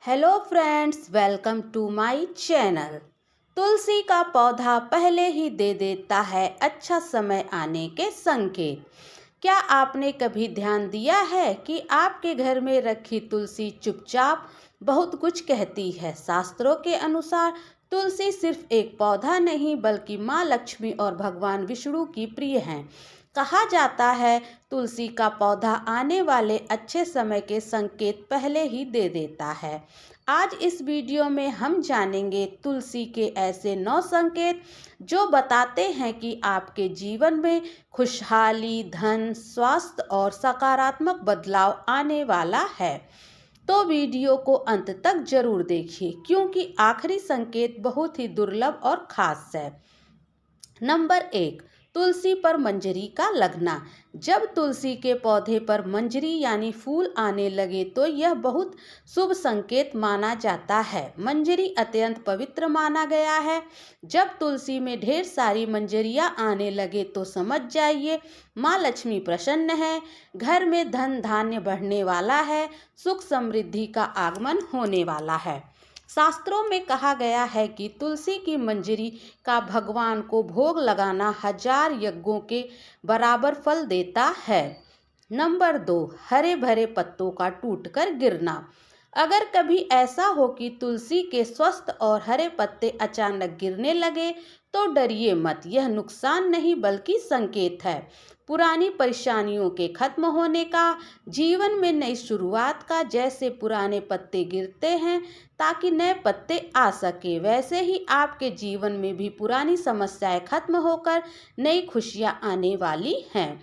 Hello friends, welcome to my channel. तुलसी का पौधा पहले ही दे देता है अच्छा समय आने के संकेत। क्या आपने कभी ध्यान दिया है कि आपके घर में रखी तुलसी चुपचाप बहुत कुछ कहती है। शास्त्रों के अनुसार तुलसी सिर्फ एक पौधा नहीं बल्कि माँ लक्ष्मी और भगवान विष्णु की प्रिय है। कहा जाता है तुलसी का पौधा आने वाले अच्छे समय के संकेत पहले ही दे देता है। आज इस वीडियो में हम जानेंगे तुलसी के ऐसे 9 संकेत जो बताते हैं कि आपके जीवन में खुशहाली, धन, स्वास्थ्य और सकारात्मक बदलाव आने वाला है। तो वीडियो को अंत तक जरूर देखिए क्योंकि आखिरी संकेत बहुत ही दुर्लभ और खास है। नंबर 1, तुलसी पर मंजरी का लगना। जब तुलसी के पौधे पर मंजरी यानी फूल आने लगे तो यह बहुत शुभ संकेत माना जाता है। मंजरी अत्यंत पवित्र माना गया है। जब तुलसी में ढेर सारी मंजरियां आने लगे तो समझ जाइए माँ लक्ष्मी प्रसन्न है, घर में धन धान्य बढ़ने वाला है, सुख समृद्धि का आगमन होने वाला है। शास्त्रों में कहा गया है कि तुलसी की मंजरी का भगवान को भोग लगाना 1000 यज्ञों के बराबर फल देता है। नंबर 2, हरे भरे पत्तों का टूटकर गिरना। अगर कभी ऐसा हो कि तुलसी के स्वस्थ और हरे पत्ते अचानक गिरने लगे तो डरिए मत, यह नुकसान नहीं बल्कि संकेत है पुरानी परेशानियों के खत्म होने का, जीवन में नई शुरुआत का। जैसे पुराने पत्ते गिरते हैं ताकि नए पत्ते आ सके, वैसे ही आपके जीवन में भी पुरानी समस्याएं खत्म होकर नई खुशियां आने वाली हैं।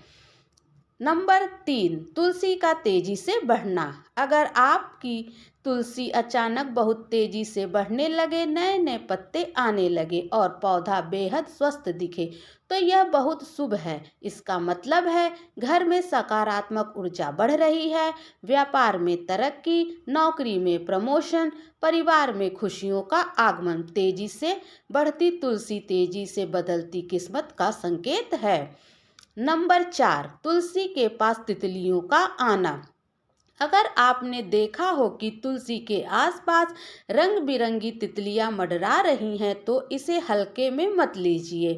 नंबर 3, तुलसी का तेजी से बढ़ना। अगर आपकी तुलसी अचानक बहुत तेजी से बढ़ने लगे, नए नए पत्ते आने लगे और पौधा बेहद स्वस्थ दिखे तो यह बहुत शुभ है। इसका मतलब है घर में सकारात्मक ऊर्जा बढ़ रही है, व्यापार में तरक्की, नौकरी में प्रमोशन, परिवार में खुशियों का आगमन। तेजी से बढ़ती तुलसी तेजी से बदलती किस्मत का संकेत है। नंबर 4, तुलसी के पास तितलियों का आना। अगर आपने देखा हो कि तुलसी के आसपास रंग बिरंगी तितलियां मंडरा रही हैं तो इसे हल्के में मत लीजिए।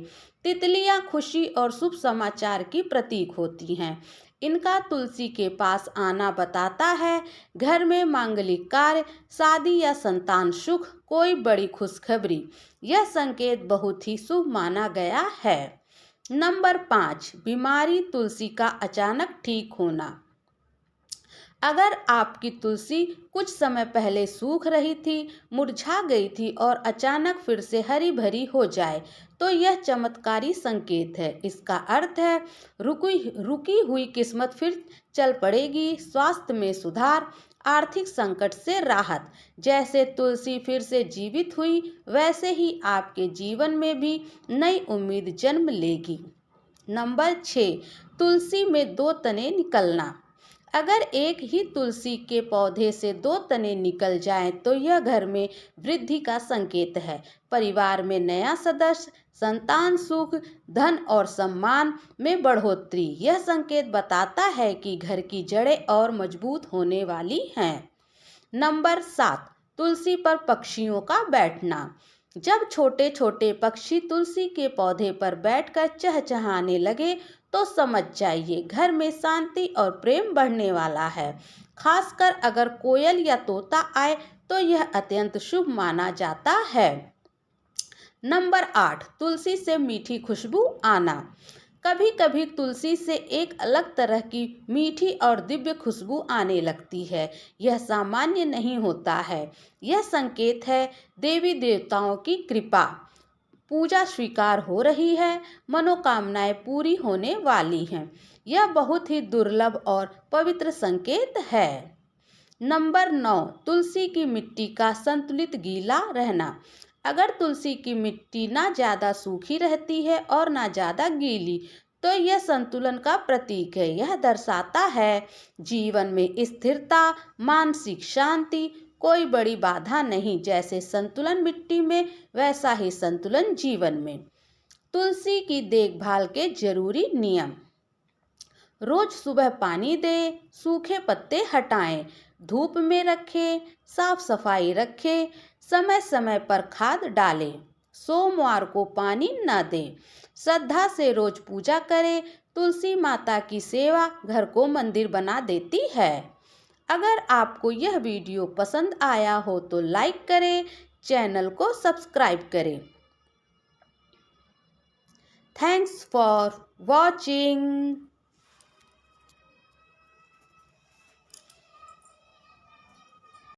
तितलियां खुशी और शुभ समाचार की प्रतीक होती हैं। इनका तुलसी के पास आना बताता है घर में मांगलिक कार्य, शादी या संतान सुख, कोई बड़ी खुशखबरी। यह संकेत बहुत ही शुभ माना गया है। नंबर 5, बीमारी तुलसी का अचानक ठीक होना। अगर आपकी तुलसी कुछ समय पहले सूख रही थी, मुरझा गई थी और अचानक फिर से हरी भरी हो जाए तो यह चमत्कारी संकेत है। इसका अर्थ है रुकी हुई किस्मत फिर चल पड़ेगी, स्वास्थ्य में सुधार, आर्थिक संकट से राहत। जैसे तुलसी फिर से जीवित हुई वैसे ही आपके जीवन में भी नई उम्मीद जन्म लेगी। नंबर 6, तुलसी में 2 तने निकलना। अगर एक ही तुलसी के पौधे से 2 तने निकल जाएं तो यह घर में वृद्धि का संकेत है, परिवार में नया सदस्य, संतान सुख, धन और सम्मान में बढ़ोतरी। यह संकेत बताता है कि घर की जड़ें और मजबूत होने वाली हैं। नंबर 7, तुलसी पर पक्षियों का बैठना। जब छोटे छोटे पक्षी तुलसी के पौधे पर बैठकर चहचहाने लगे तो समझ जाइए घर में शांति और प्रेम बढ़ने वाला है। खासकर अगर कोयल या तोता आए तो यह अत्यंत शुभ माना जाता है। नंबर 8, तुलसी से मीठी खुशबू आना। कभी कभी तुलसी से एक अलग तरह की मीठी और दिव्य खुशबू आने लगती है। यह सामान्य नहीं होता है, यह संकेत है देवी देवताओं की कृपा, पूजा स्वीकार हो रही है, मनोकामनाएं पूरी होने वाली हैं। यह बहुत ही दुर्लभ और पवित्र संकेत है। नंबर 9, तुलसी की मिट्टी का संतुलित गीला रहना। अगर तुलसी की मिट्टी ना ज़्यादा सूखी रहती है और ना ज़्यादा गीली तो यह संतुलन का प्रतीक है। यह दर्शाता है जीवन में स्थिरता, मानसिक शांति, कोई बड़ी बाधा नहीं। जैसे संतुलन मिट्टी में वैसा ही संतुलन जीवन में। तुलसी की देखभाल के जरूरी नियम। रोज सुबह पानी दें, सूखे पत्ते हटाएं, धूप में रखें, साफ सफाई रखें, समय समय पर खाद डालें। सोमवार को पानी न दें। श्रद्धा से रोज पूजा करें। तुलसी माता की सेवा घर को मंदिर बना देती है। अगर आपको यह वीडियो पसंद आया हो तो लाइक करें, चैनल को सब्सक्राइब करें। Thanks for watching.